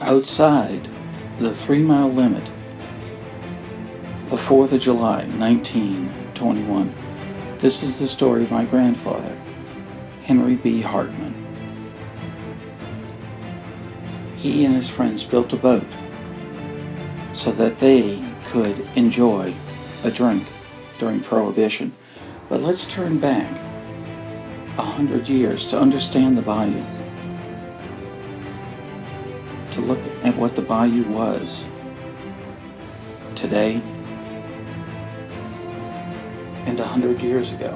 outside the 3-mile limit, the 4th of July, 1921. This is the story of my grandfather, Henry B. Hartman. He and his friends built a boat so that they could enjoy a drink during Prohibition. But let's turn back 100 years to understand the bayou, to look at what the bayou was today and 100 years ago,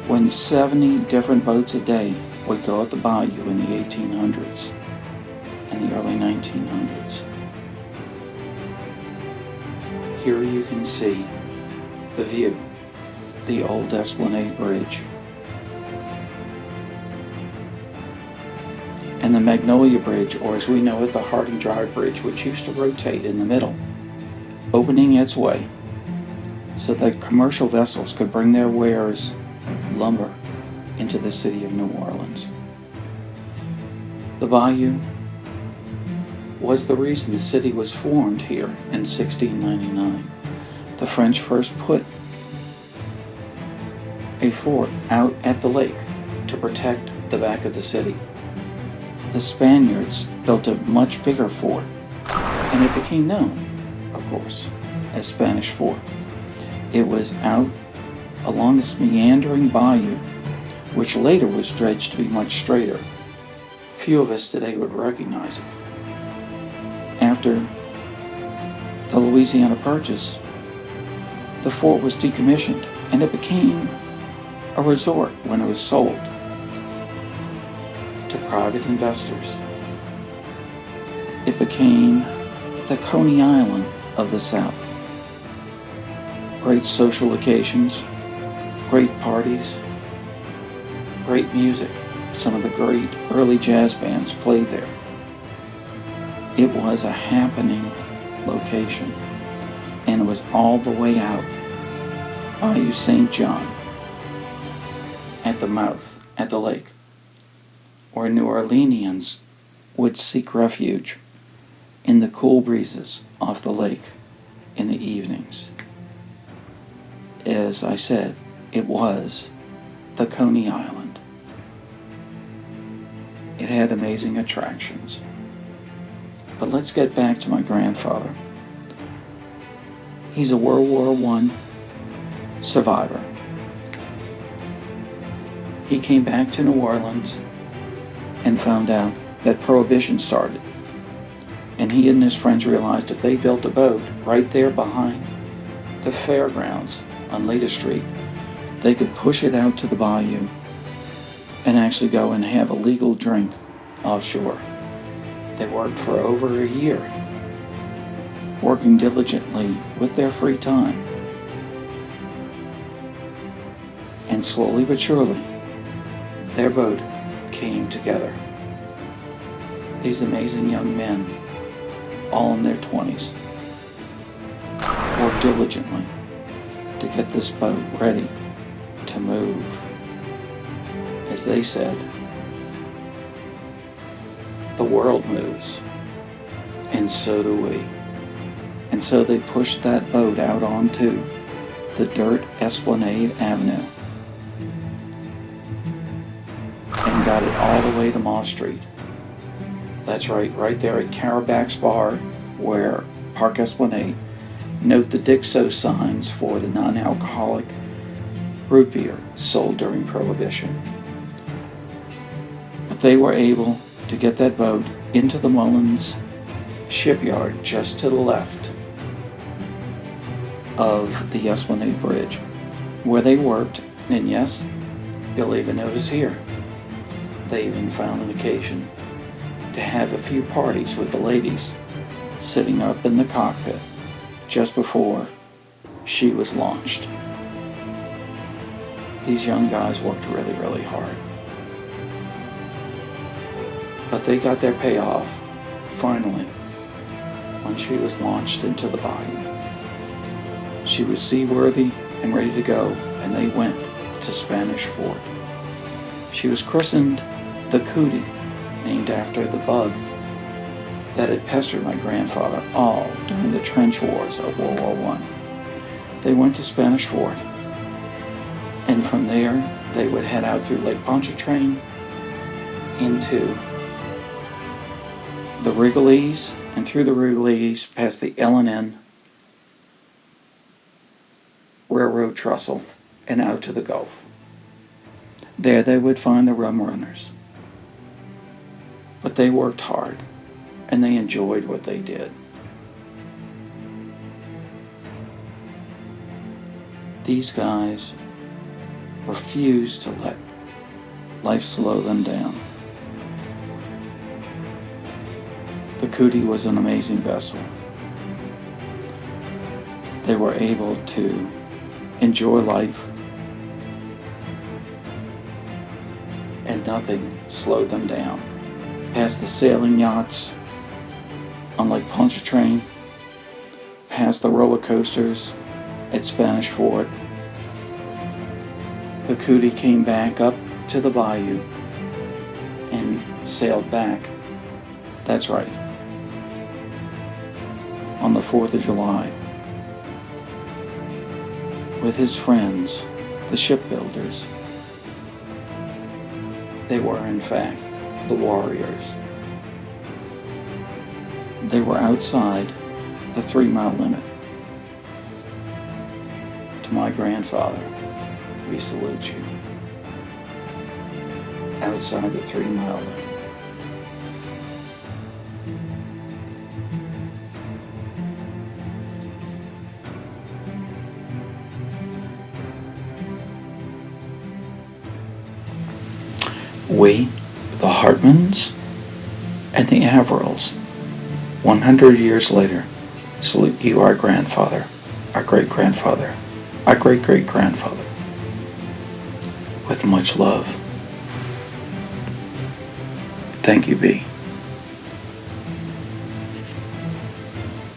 when 70 different boats a day would go at the bayou in the 1800s and the early 1900s. Here you can see the view, the old Esplanade Bridge, and the Magnolia Bridge, or as we know it, the Harding Drive Bridge, which used to rotate in the middle, opening its way so that commercial vessels could bring their wares, lumber, into the city of New Orleans. The bayou was the reason the city was formed here in 1699. The French first put a fort out at the lake to protect the back of the city. The Spaniards built a much bigger fort, and it became known, of course, as Spanish Fort. It was out along this meandering bayou, which later was dredged to be much straighter. Few of us today would recognize it. After the Louisiana Purchase, the fort was decommissioned, and it became a resort when it was sold to private investors. It became the Coney Island of the South. Great social occasions, great parties, great music. Some of the great early jazz bands played there. It was a happening location, and it was all the way out Bayou St. John at the mouth, at the lake, where New Orleanians would seek refuge in the cool breezes off the lake in the evenings. As I said, it was the Coney Island. It had amazing attractions. But let's get back to my grandfather. He's a World War I survivor. He came back to New Orleans and found out that Prohibition started. And he and his friends realized if they built a boat right there behind the fairgrounds on Leda Street, they could push it out to the bayou and actually go and have a legal drink offshore. They worked for over a year, working diligently with their free time. And slowly but surely, their boat came together. These amazing young men, all in their 20s, worked diligently to get this boat ready to move. As they said, the world moves, and so do we. And so they pushed that boat out onto the dirt Esplanade Avenue and got it all the way to Mall Street. That's right there at Carabac's Bar, where Park Esplanade. Note the Dixo signs for the non-alcoholic root beer sold during Prohibition. But they were able to get that boat into the Mullins shipyard just to the left of the Esplanade Bridge, where they worked. And yes, you'll even notice here, they even found an occasion to have a few parties with the ladies sitting up in the cockpit just before she was launched. These young guys worked really, really hard. But they got their payoff, finally, when she was launched into the bayou. She was seaworthy and ready to go, and they went to Spanish Fort. She was christened the Cootie, named after the bug that had pestered my grandfather all during the trench wars of World War I. They went to Spanish Fort, and from there they would head out through Lake Pontchartrain into the Wrigley's, and through the Wrigley's past the L&N railroad trestle and out to the Gulf. There they would find the rum runners. But they worked hard, and they enjoyed what they did. These guys refused to let life slow them down. The Cootie was an amazing vessel. They were able to enjoy life, and nothing slowed them down. Past the sailing yachts on Lake Pontchartrain, past the roller coasters at Spanish Fort, the Cootie came back up to the bayou and sailed back. That's right. On the 4th of July, with his friends, the shipbuilders. They were, in fact, the warriors. They were outside the 3-mile limit. To my grandfather, we salute you. Outside the 3-mile limit. We, the Hartmans and the Averils, 100 years later, salute you, our grandfather, our great-grandfather, our great-great-grandfather, with much love. Thank you, B.